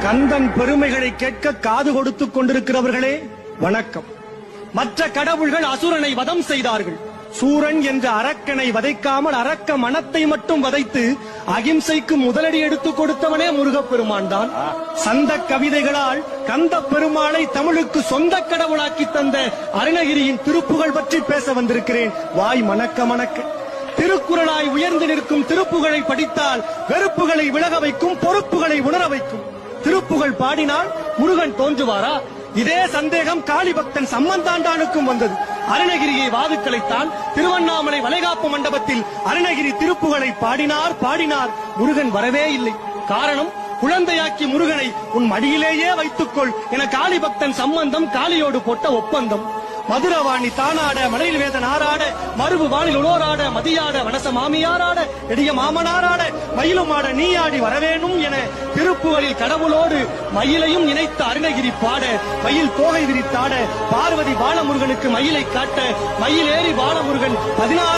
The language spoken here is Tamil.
கந்தன் பெருமைகளை கேட்க காது கொடுத்துக் கொண்டிருக்கிறவர்களே வணக்கம். மற்ற கடவுள்கள் அசுரனை வதம் செய்தார்கள். சூரன் என்ற அரக்கனை வதைக்காமல் அரக்க மனத்தை மட்டும் வதைத்து அகிம்சைக்கு முதலடி எடுத்துக் கொடுத்தவனே முருகப்பெருமான் தான். சந்த கவிதைகளால் கந்த பெருமாளை தமிழுக்கு சொந்த கடவுளாக்கி தந்த அருணகிரியின் திருப்புகழ் பற்றி பேச வந்திருக்கிறேன். வாய் மணக்க மணக்க. திருக்குறளாய் உயர்ந்து நிற்கும் திருப்புகழை படித்தால் வெறுப்புகளை விலக வைக்கும், பொறுப்புகளை உணர வைக்கும். திருப்புகழ் பாடினால் முருகன் தோன்றுவாரா? இதே சந்தேகம் காளி பக்தன் சம்பந்தாண்டானுக்கும் வந்தது. அருணகிரியை வாதுக்களைத்தான் திருவண்ணாமலை வளைகாப்பு மண்டபத்தில் அருணகிரி திருப்புகழை பாடினார். முருகன் வரவே இல்லை. காரணம், குழந்தையாக்கி முருகனை உன் மடியிலேயே வைத்துக்கொள் என காளி பக்தன் சம்பந்தம் காளியோடு போட்ட ஒப்பந்தம். மதுரவாணி தானாட, மலையில் வேதன் ஆறாட, மறுபு வானில் உளோராட, மதியாட, வனச மாமியாராட, எடிய மாமனாராட, மயிலுமாட நீயாடி வரவேணும் என திருப்புகளில் கடவுளோடு மயிலையும் இணைத்த அருணகிரி பாட, மயில் தோகை விரித்தாட, பார்வதி பாலமுருகனுக்கு மயிலை காட்ட, மயில் ஏறி பாலமுருகன் 16